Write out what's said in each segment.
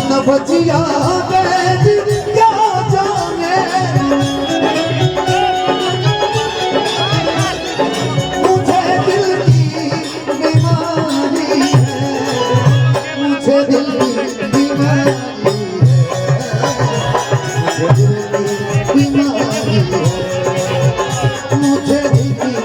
न बचिया बैद क्या जाने मुझे दिल की बीमारी है मुझे दिल की बीमारी है मुझे दिल की बीमारी है मुझे दिल की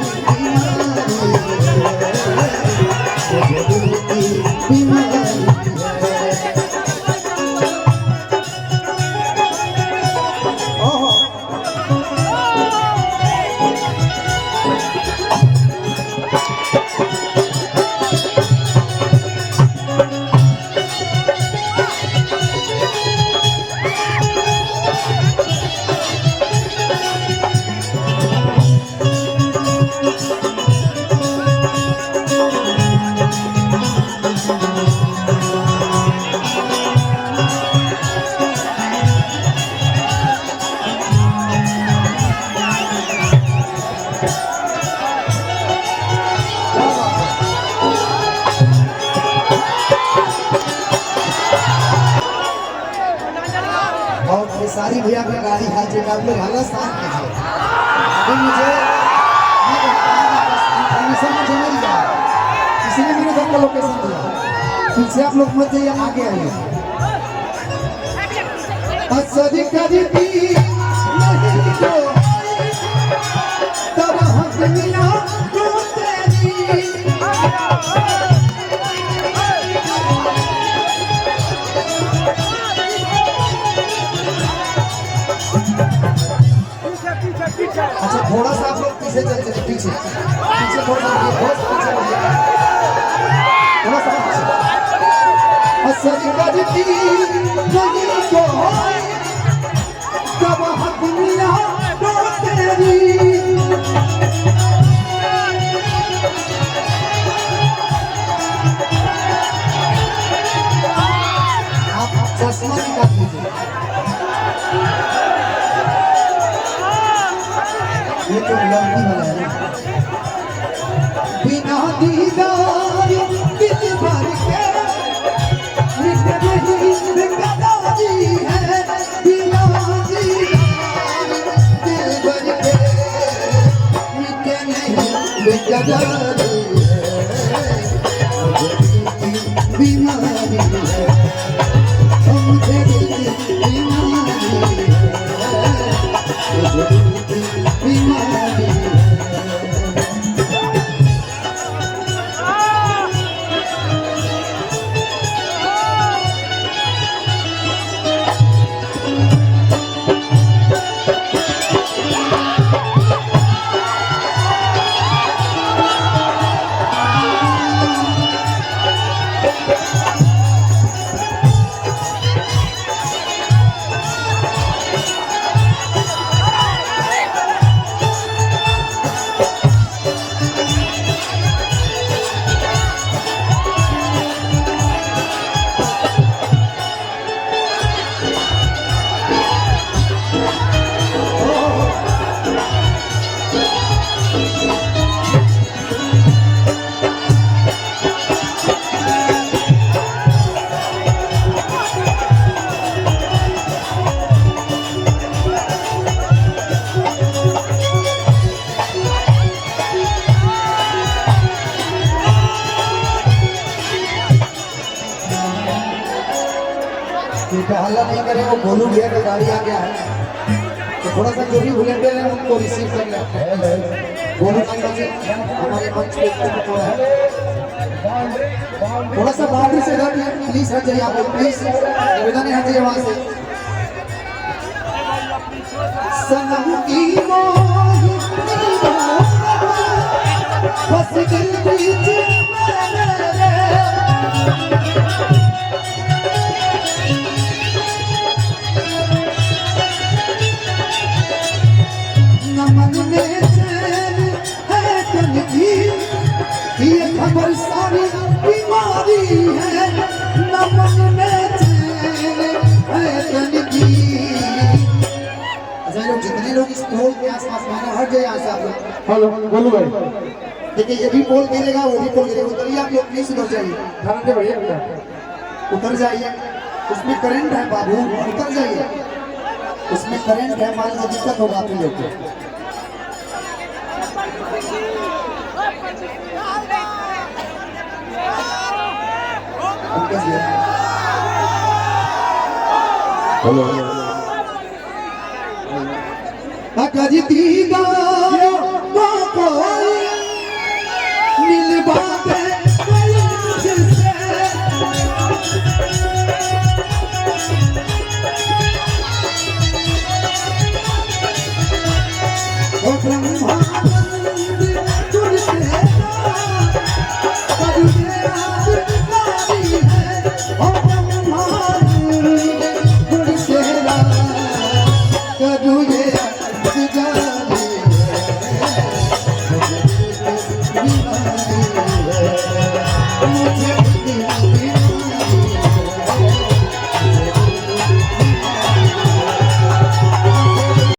सारी भैया की गाड़ी है जो आप लोग हल्ला स्थान कीजिए अभी मुझे परमिशन मुझे मिल गया इसलिए मैंने आपको लोकेशन दिया पीछे आप लोग मत जाइए आगे आइए असरी करती नहीं तो तब हक मिला तो तेरी अच्छा थोड़ा सा आप लोग पीछे चल चले पीछे पीछे थोड़ा सा असली बजती नहीं को कब हक मिला तो तेरी आप चश्मा निकाल दीजिए ये तो लड़की वाला है बिना दीदार दिल भर के मिटे नहीं बेकरारी है बिना दीदार दिल भर के मिटे नहीं बेकरारी है बीमारी है मुझे दिल की बीमारी है मुझे दिल की बीमारी हल्ला नहीं करे वो गोलू भैया का गाड़ी आ गया है तो थोड़ा सा जो भी वॉलंटियर है उनको रिसीव कर लेते हैं गोलू का से हमारे मंच पे थोड़ा सा बाउंड्री से हट जाइए प्लीज हट जाइए आप लोग प्लीज निवेदन है हट जाइए वहां से सनम की मोही बस दिल बीच मेरे मन में चैन है तन की ये खबर सारी बीमारी है न मन में चैन है तन की अच्छा लोग जितने लोग इस पोल के आसपास मानो हट जाए यहाँ से आप लोग हेलो बोलो भाई देखिए ये भी पोल गिरेगा वो भी पोल गिरेगा उतरिए आप लोग प्लीज उतर जाइए धनंजय भैया उतर जाइए उसमें करंट है बाबू, उतर जाइए। उसमें करंट है, मान लीजिए दिक्कत होगा आप लोग को। हेलो काका जी तीगा